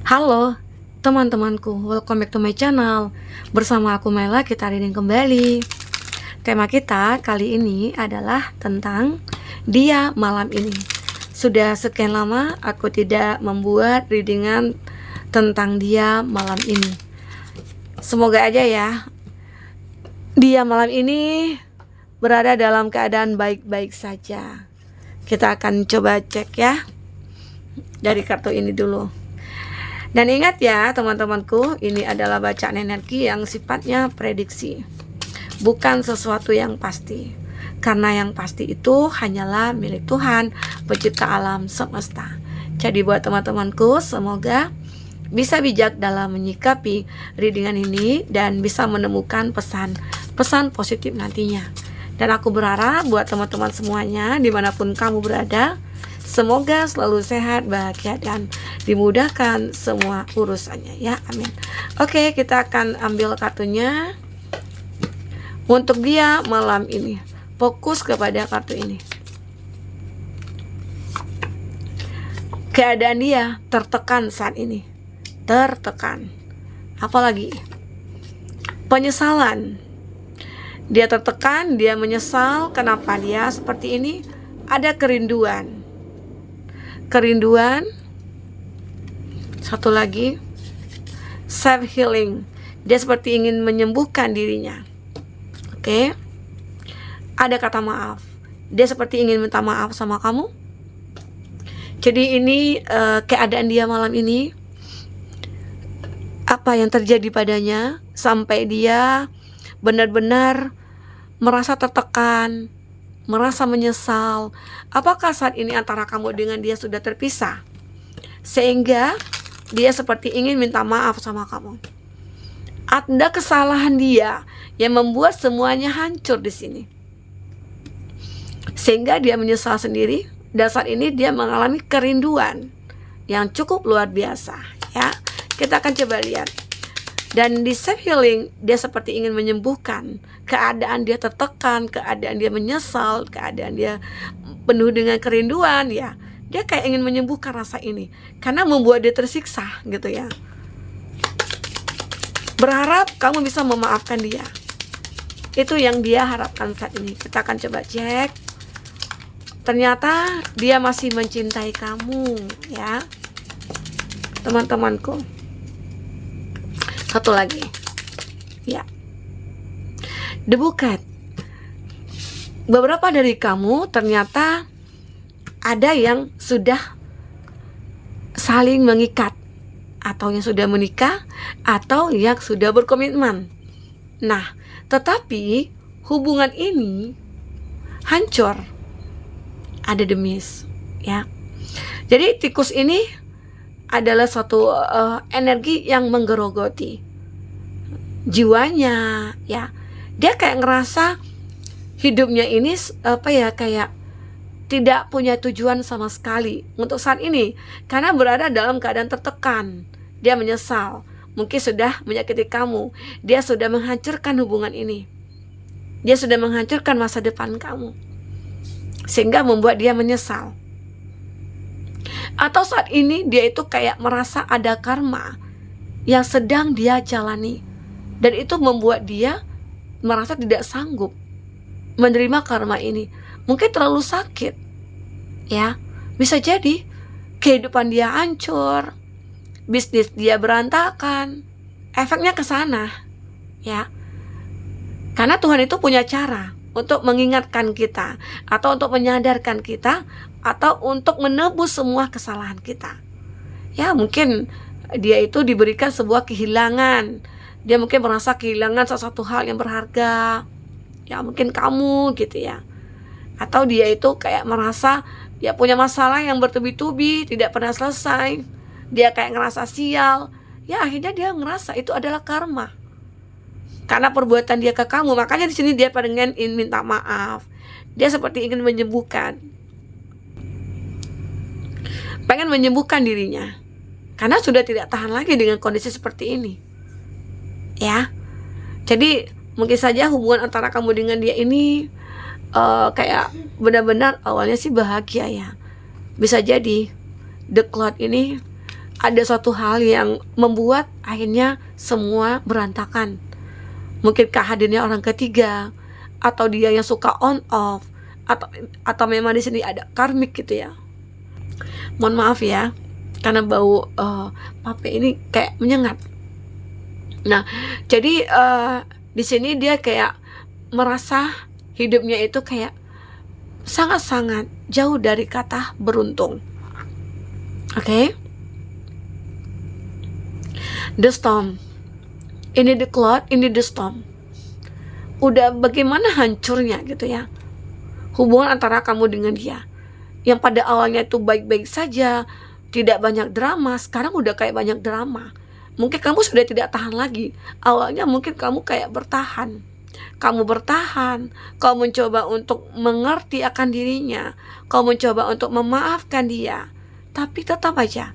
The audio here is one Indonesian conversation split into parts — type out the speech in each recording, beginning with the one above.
Halo teman-temanku, welcome back to my channel. Bersama aku Mela, kita reading kembali. Tema kita kali ini adalah tentang dia malam ini. Sudah sekian lama aku tidak membuat readingan tentang dia malam ini. Semoga aja ya dia malam ini berada dalam keadaan baik-baik saja. Kita akan coba cek ya dari kartu ini dulu. Dan ingat ya teman-temanku, ini adalah bacaan energi yang sifatnya prediksi, bukan sesuatu yang pasti. Karena yang pasti itu hanyalah milik Tuhan, pencipta alam semesta. Jadi buat teman-temanku, semoga bisa bijak dalam menyikapi readingan ini dan bisa menemukan pesan positif nantinya. Dan aku berharap buat teman-teman semuanya, dimanapun kamu berada, semoga selalu sehat, bahagia, dan dimudahkan semua urusannya ya, amin. Oke, kita akan ambil kartunya untuk dia malam ini. Fokus kepada kartu ini. Keadaan dia tertekan saat ini. Tertekan. Apalagi penyesalan. Dia tertekan, dia menyesal. Kenapa dia seperti ini? Ada kerinduan. Kerinduan. Satu lagi, self healing. Dia seperti ingin menyembuhkan dirinya. Oke. Ada kata maaf. Dia seperti ingin minta maaf sama kamu. Jadi ini keadaan dia malam ini. Apa yang terjadi padanya sampai dia benar-benar merasa tertekan, merasa menyesal. Apakah saat ini antara kamu dengan dia sudah terpisah, sehingga dia seperti ingin minta maaf sama kamu? Ada kesalahan dia yang membuat semuanya hancur di sini, sehingga dia menyesal sendiri. Dan saat ini dia mengalami kerinduan yang cukup luar biasa ya. Kita akan coba lihat. Dan di self healing, dia seperti ingin menyembuhkan keadaan dia tertekan, keadaan dia menyesal, keadaan dia penuh dengan kerinduan ya. Dia kayak ingin menyembuhkan rasa ini karena membuat dia tersiksa gitu ya. Berharap kamu bisa memaafkan dia. Itu yang dia harapkan saat ini. Kita akan coba cek. Ternyata dia masih mencintai kamu ya, teman-temanku. Satu lagi ya, The Bucket. Beberapa dari kamu ternyata ada yang sudah saling mengikat, atau yang sudah menikah, atau yang sudah berkomitmen. Nah, tetapi hubungan ini hancur. Ada demis ya. Jadi tikus ini adalah suatu energi yang menggerogoti jiwanya ya. Dia kayak ngerasa hidupnya ini kayak tidak punya tujuan sama sekali untuk saat ini, karena berada dalam keadaan tertekan. Dia menyesal, mungkin sudah menyakiti kamu. Dia sudah menghancurkan hubungan ini. Dia sudah menghancurkan masa depan kamu, sehingga membuat dia menyesal. Atau saat ini dia itu kayak merasa ada karma yang sedang dia jalani, dan itu membuat dia merasa tidak sanggup menerima karma ini. Mungkin terlalu sakit ya. Bisa jadi kehidupan dia hancur, bisnis dia berantakan. Efeknya ke sana ya. Karena Tuhan itu punya cara untuk mengingatkan kita, atau untuk menyadarkan kita, atau untuk menebus semua kesalahan kita. Ya, mungkin dia itu diberikan sebuah kehilangan. Dia mungkin merasa kehilangan sesuatu hal yang berharga. Ya, mungkin kamu gitu ya. Atau dia itu kayak merasa dia punya masalah yang bertubi-tubi, tidak pernah selesai. Dia kayak ngerasa sial. Ya, akhirnya dia ngerasa itu adalah karma karena perbuatan dia ke kamu. Makanya di sini dia pengen minta maaf. Dia seperti ingin menyembuhkan, pengen menyembuhkan dirinya, karena sudah tidak tahan lagi dengan kondisi seperti ini ya. Jadi mungkin saja hubungan antara kamu dengan dia ini kayak benar-benar awalnya sih bahagia ya. Bisa jadi The Cloud ini ada suatu hal yang membuat akhirnya semua berantakan. Mungkinkah hadirnya orang ketiga, atau dia yang suka on off, atau memang di sini ada karmik gitu ya. Mohon maaf ya, karena bau pape ini kayak menyengat. Nah, jadi di sini dia kayak merasa hidupnya itu kayak sangat-sangat jauh dari kata beruntung. Oke? The storm. Ini the cloud, ini the storm. Udah bagaimana hancurnya gitu ya hubungan antara kamu dengan dia. Yang pada awalnya itu baik-baik saja, tidak banyak drama, sekarang udah kayak banyak drama. Mungkin kamu sudah tidak tahan lagi. Awalnya mungkin kamu kayak bertahan. Kamu bertahan, kamu mencoba untuk mengerti akan dirinya, kamu mencoba untuk memaafkan dia. Tapi tetap aja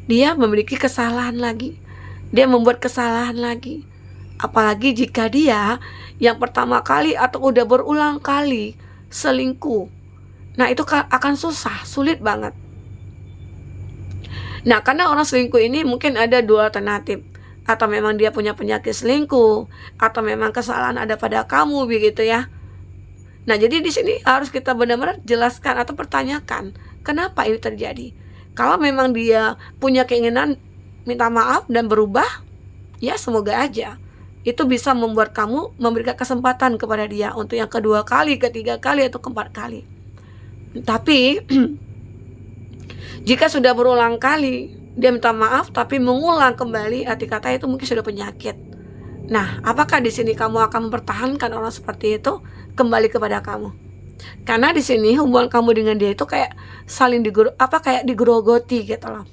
dia memiliki kesalahan lagi. Dia membuat kesalahan lagi. Apalagi jika dia yang pertama kali atau udah berulang kali selingkuh. Nah, itu akan susah, sulit banget. Nah, karena orang selingkuh ini mungkin ada dua alternatif. Atau memang dia punya penyakit selingkuh, atau memang kesalahan ada pada kamu begitu ya. Nah, jadi di sini harus kita benar-benar jelaskan atau pertanyakan, kenapa ini terjadi? Kalau memang dia punya keinginan minta maaf dan berubah, ya semoga aja itu bisa membuat kamu memberikan kesempatan kepada dia untuk yang kedua kali, ketiga kali, atau keempat kali. Tapi jika sudah berulang kali dia minta maaf tapi mengulang kembali, arti kata itu mungkin sudah penyakit. Nah, apakah di sini kamu akan mempertahankan orang seperti itu kembali kepada kamu? Karena di sini hubungan kamu dengan dia itu kayak saling kayak digerogoti gitu loh.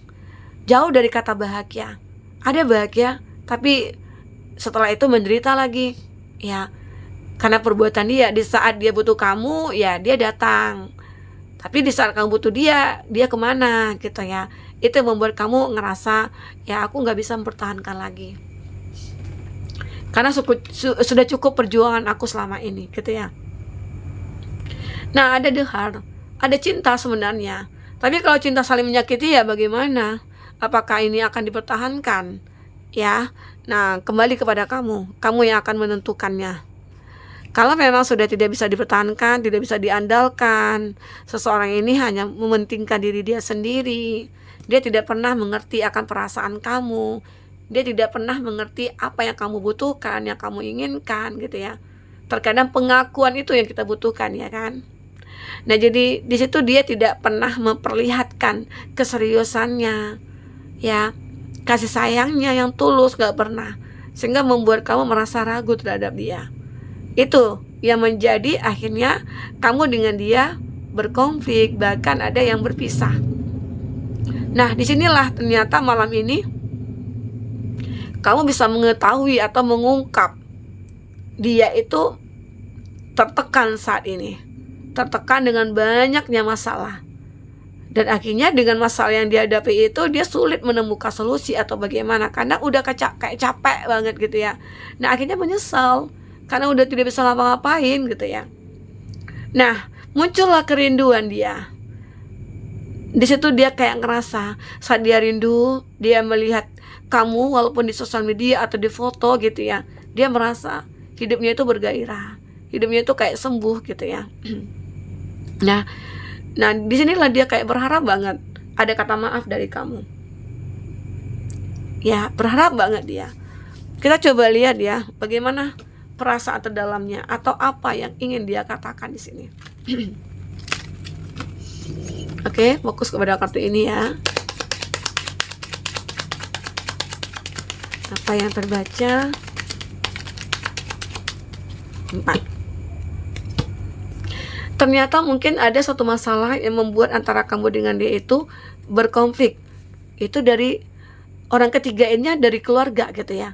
Jauh dari kata bahagia. Ada bahagia, tapi setelah itu menderita lagi. Ya, karena perbuatan dia. Di saat dia butuh kamu, ya dia datang. Tapi di saat kamu butuh dia kemana gitu ya. Itu membuat kamu ngerasa, ya aku gak bisa mempertahankan lagi. Karena sudah cukup perjuangan aku selama ini gitu ya. Nah, ada the heart, ada cinta sebenarnya. Tapi kalau cinta saling menyakiti ya bagaimana? Apakah ini akan dipertahankan? Ya, nah kembali kepada kamu yang akan menentukannya. Kalau memang sudah tidak bisa dipertahankan, tidak bisa diandalkan, seseorang ini hanya mementingkan diri dia sendiri. Dia tidak pernah mengerti akan perasaan kamu. Dia tidak pernah mengerti apa yang kamu butuhkan, yang kamu inginkan gitu ya. Terkadang pengakuan itu yang kita butuhkan ya kan. Nah, jadi di situ dia tidak pernah memperlihatkan keseriusannya, ya, kasih sayangnya yang tulus, gak pernah, sehingga membuat kamu merasa ragu terhadap dia. Itu yang menjadi akhirnya kamu dengan dia berkonflik, bahkan ada yang berpisah. Nah, disinilah ternyata malam ini kamu bisa mengetahui atau mengungkap dia itu tertekan saat ini. Tertekan dengan banyaknya masalah. Dan akhirnya dengan masalah yang dihadapi itu dia sulit menemukan solusi atau bagaimana. Karena udah kayak capek banget gitu ya. Nah, akhirnya menyesal karena udah tidak bisa ngapa-ngapain gitu ya. Nah, muncullah kerinduan dia. Di situ dia kayak ngerasa saat dia rindu, dia melihat kamu walaupun di sosial media atau di foto gitu ya. Dia merasa hidupnya itu bergairah. Hidupnya itu kayak sembuh gitu ya. Nah, disinilah dia kayak berharap banget ada kata maaf dari kamu. Ya, berharap banget dia. Kita coba lihat ya, bagaimana perasaan terdalamnya atau apa yang ingin dia katakan di sini. Oke, fokus kepada kartu ini ya. Apa yang terbaca? 4. Ternyata mungkin ada satu masalah yang membuat antara kamu dengan dia itu berkonflik. Itu dari orang ketiganya, dari keluarga gitu ya.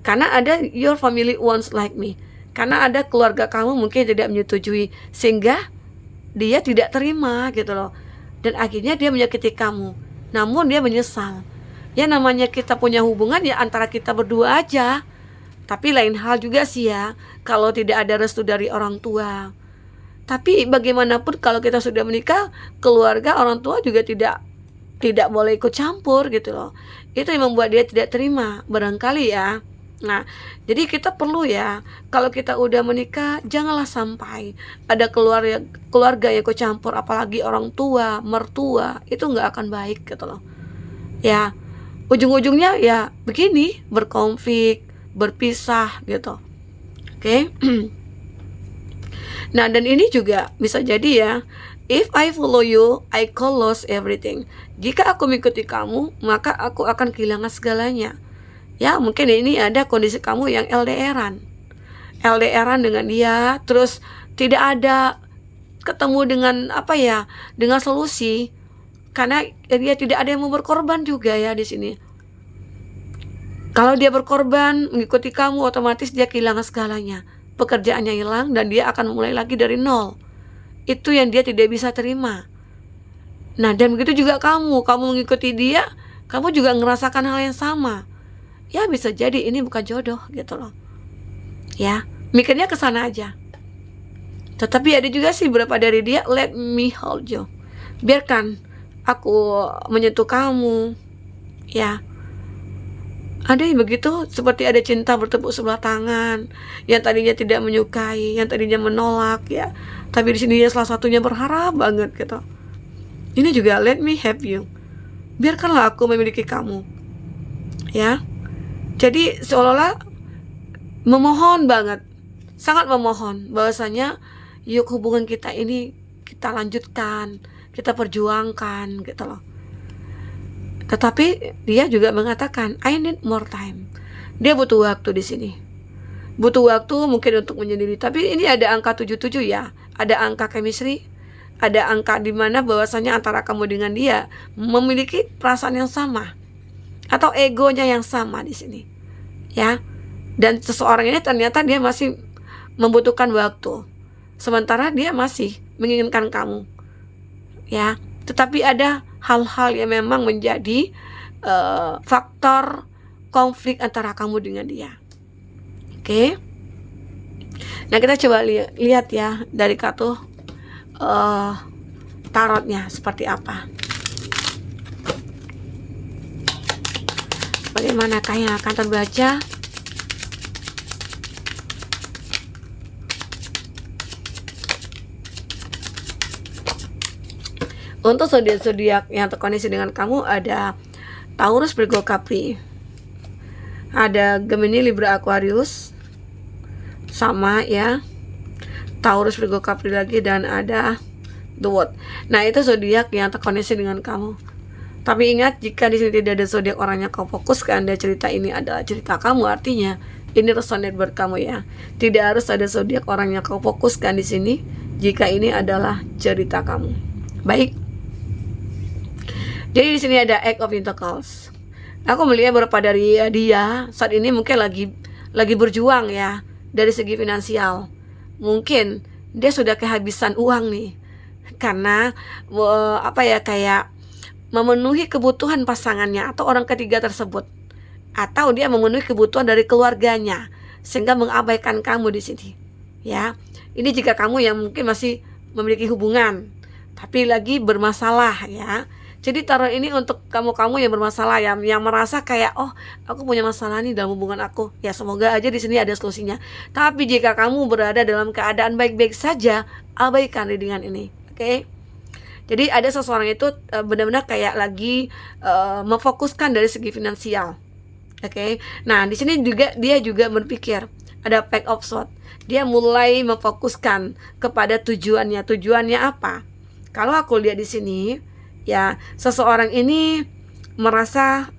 Karena ada your family wants like me. Karena ada keluarga kamu mungkin tidak menyetujui, sehingga dia tidak terima gitu loh. Dan akhirnya dia menyakiti kamu. Namun dia menyesal. Ya namanya kita punya hubungan ya antara kita berdua aja. Tapi lain hal juga sih ya kalau tidak ada restu dari orang tua. Tapi bagaimanapun kalau kita sudah menikah, keluarga orang tua juga tidak tidak boleh ikut campur gitu loh. Itu yang membuat dia tidak terima barangkali ya. Nah, jadi kita perlu ya, kalau kita udah menikah janganlah sampai ada keluarga yang ikut campur, apalagi orang tua, mertua, itu nggak akan baik gitu loh. Ya, ujung-ujungnya ya begini, berkonflik, berpisah gitu. Oke. Nah, dan ini juga bisa jadi ya, if I follow you, I call loss everything. Jika aku mengikuti kamu, maka aku akan kehilangan segalanya. Ya, mungkin ini ada kondisi kamu yang LDRan dengan dia, terus tidak ada ketemu dengan apa ya, dengan solusi, karena dia tidak ada yang mau berkorban juga ya di sini. Kalau dia berkorban mengikuti kamu, otomatis dia kehilangan segalanya, pekerjaannya hilang dan dia akan mulai lagi dari nol. Itu yang dia tidak bisa terima. Nah, dan begitu juga kamu mengikuti dia, kamu juga ngerasakan hal yang sama. Ya bisa jadi ini bukan jodoh gitu loh. Ya, mikirnya ke sana aja. Tetapi ada juga sih beberapa dari dia, let me hold you. Biarkan aku menyentuh kamu. Ya. Ada yang begitu, seperti ada cinta bertepuk sebelah tangan, yang tadinya tidak menyukai, yang tadinya menolak ya. Tapi di sini ya salah satunya berharap banget gitu. Ini juga let me have you. Biarkanlah aku memiliki kamu. Ya. Jadi seolah-olah memohon banget, sangat memohon bahwasanya yuk hubungan kita ini kita lanjutkan, kita perjuangkan gitu loh. Tetapi dia juga mengatakan I need more time. Dia butuh waktu di sini. Butuh waktu mungkin untuk menyendiri. Tapi ini ada angka 77 ya. Ada angka chemistry, ada angka di mana bahwasanya antara kamu dengan dia memiliki perasaan yang sama atau egonya yang sama di sini. Ya. Dan seseorang ini ternyata dia masih membutuhkan waktu. Sementara dia masih menginginkan kamu. Ya. Tetapi ada hal-hal yang memang menjadi faktor konflik antara kamu dengan dia. Oke. Nah, kita coba lihat ya dari kartu tarotnya seperti apa. Bagaimanakah yang akan terbaca? Untuk zodiak yang terkoneksi dengan kamu ada Taurus, Virgo, Capri. Ada Gemini, Libra, Aquarius. Sama ya. Taurus, Virgo, Capri lagi, dan ada The World. Nah, itu zodiak yang terkoneksi dengan kamu. Tapi ingat, jika di sini tidak ada zodiak orang yang kau fokuskan dan cerita ini adalah cerita kamu, artinya ini resonate buat kamu ya. Tidak harus ada zodiak orang yang kau fokuskan di sini jika ini adalah cerita kamu. Baik. Jadi di sini ada Eight of Pentacles. Aku melihat beberapa dari dia saat ini mungkin lagi berjuang ya dari segi finansial. Mungkin dia sudah kehabisan uang nih. Karena kayak memenuhi kebutuhan pasangannya atau orang ketiga tersebut, atau dia memenuhi kebutuhan dari keluarganya sehingga mengabaikan kamu di sini. Ya, ini jika kamu yang mungkin masih memiliki hubungan tapi lagi bermasalah ya. Jadi tarot ini untuk kamu yang bermasalah ya, yang merasa kayak aku punya masalah nih dalam hubungan aku. Ya semoga aja di sini ada solusinya. Tapi jika kamu berada dalam keadaan baik-baik saja, abaikan readingan ini. Oke? Jadi ada seseorang itu benar-benar kayak lagi memfokuskan dari segi finansial. Oke. Nah, di sini juga dia juga berpikir ada Page of Swords. Dia mulai memfokuskan kepada tujuannya. Tujuannya apa? Kalau aku lihat di sini ya, seseorang ini merasa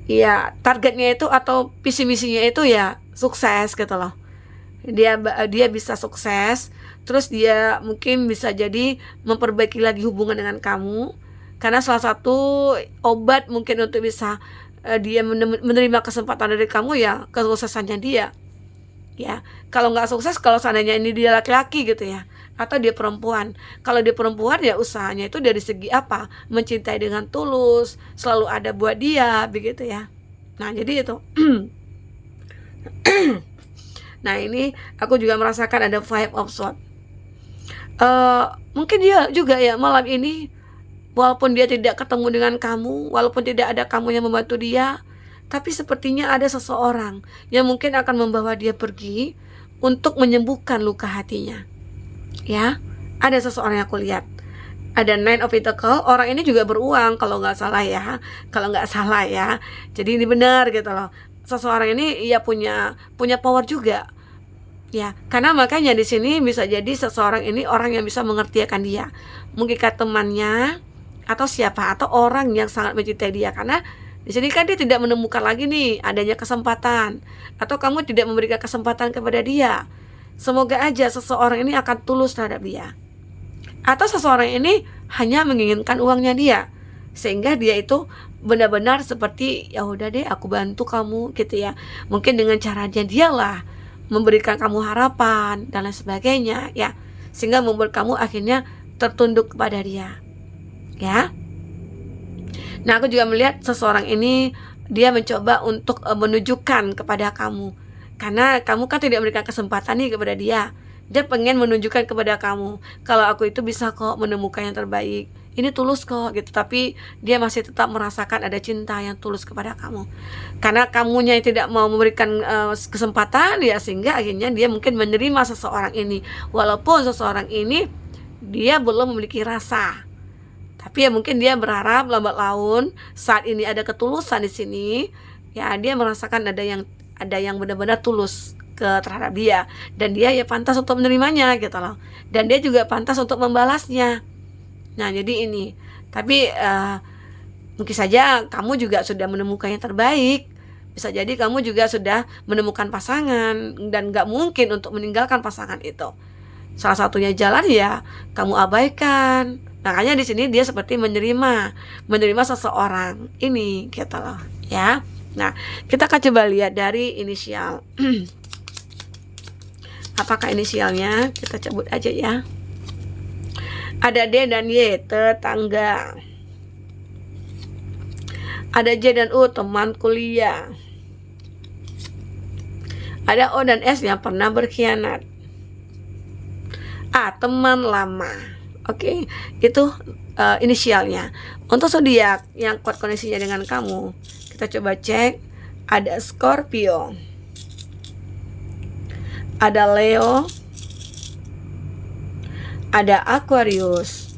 ya targetnya itu atau visi misinya itu ya sukses gitu loh. Dia bisa sukses, terus dia mungkin bisa jadi memperbaiki lagi hubungan dengan kamu, karena salah satu obat mungkin untuk bisa dia menerima kesempatan dari kamu ya kesuksesannya dia. Ya, kalau nggak sukses, kalau seandainya ini dia laki-laki gitu ya, atau dia perempuan. Kalau dia perempuan ya usahanya itu dari segi apa? Mencintai dengan tulus, selalu ada buat dia, begitu ya. Nah, jadi itu. Nah, ini aku juga merasakan ada Five of Swords. Mungkin dia juga ya malam ini Walaupun dia tidak ketemu dengan kamu, walaupun tidak ada kamu yang membantu dia, tapi sepertinya ada seseorang yang mungkin akan membawa dia pergi untuk menyembuhkan luka hatinya. Ya, ada seseorang yang aku lihat. Ada Nine of Pentacles, orang ini juga beruang kalau nggak salah ya. Kalau nggak salah ya. Jadi ini benar gitu loh. Seseorang ini ia punya power juga. Ya, karena makanya di sini bisa jadi seseorang ini orang yang bisa mengertikan dia. Mungkin temannya atau siapa atau orang yang sangat mencintai dia, karena di sini kan dia tidak menemukan lagi nih adanya kesempatan atau kamu tidak memberikan kesempatan kepada dia. Semoga aja seseorang ini akan tulus terhadap dia. Atau seseorang ini hanya menginginkan uangnya dia, sehingga dia itu benar-benar seperti ya udah deh aku bantu kamu gitu ya. Mungkin dengan caranya dialah memberikan kamu harapan dan lain sebagainya ya, sehingga membuat kamu akhirnya tertunduk kepada dia ya. Nah, aku juga melihat seseorang ini dia mencoba untuk menunjukkan kepada kamu, karena kamu kan tidak memberikan kesempatan nih kepada dia. Dia pengen menunjukkan kepada kamu kalau aku itu bisa kok menemukan yang terbaik, ini tulus kok gitu. Tapi dia masih tetap merasakan ada cinta yang tulus kepada kamu, karena kamunya yang tidak mau memberikan kesempatan ya, sehingga akhirnya dia mungkin menerima seseorang ini, walaupun seseorang ini dia belum memiliki rasa. Tapi ya mungkin dia berharap lambat laun saat ini ada ketulusan di sini ya, dia merasakan ada yang benar-benar tulus terhadap dia, dan dia ya pantas untuk menerimanya gitu loh, dan dia juga pantas untuk membalasnya. Nah jadi ini, tapi mungkin saja kamu juga sudah menemukan yang terbaik, bisa jadi kamu juga sudah menemukan pasangan dan gak mungkin untuk meninggalkan pasangan itu. Salah satunya jalan ya kamu abaikan. Makanya di sini dia seperti menerima seseorang ini gitu loh ya. Nah, kita akan coba lihat dari inisial. Apakah inisialnya? Kita cabut aja ya. Ada D dan Y, tetangga. Ada J dan U, teman kuliah. Ada O dan S yang pernah berkhianat. A, teman lama. Oke, itu inisialnya. Untuk zodiak yang kuat koneksinya dengan kamu, kita coba cek. Ada Scorpio, ada Leo, ada Aquarius,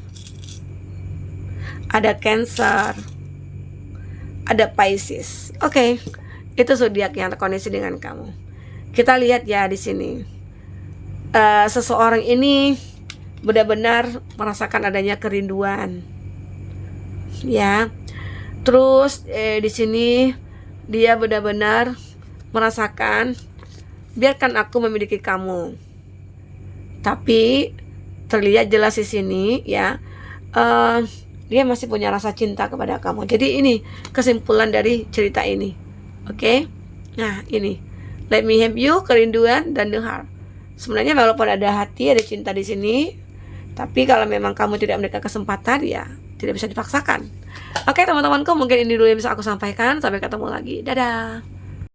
ada Cancer, ada Pisces. Oke, itu zodiak yang terkoneksi dengan kamu. Kita lihat ya di sini. Seseorang ini benar-benar merasakan adanya kerinduan. Ya. Terus di sini dia benar-benar merasakan biarkan aku memiliki kamu. Tapi terlihat jelas di sini ya, dia masih punya rasa cinta kepada kamu. Jadi ini kesimpulan dari cerita ini. Oke? Nah, ini. Let me have you, kerinduan dan the heart. Sebenarnya walaupun ada hati, ada cinta di sini, tapi kalau memang kamu tidak memberikan kesempatan ya tidak bisa dipaksakan. Oke teman-temanku, mungkin ini dulu yang bisa aku sampaikan. Sampai ketemu lagi. Dadah.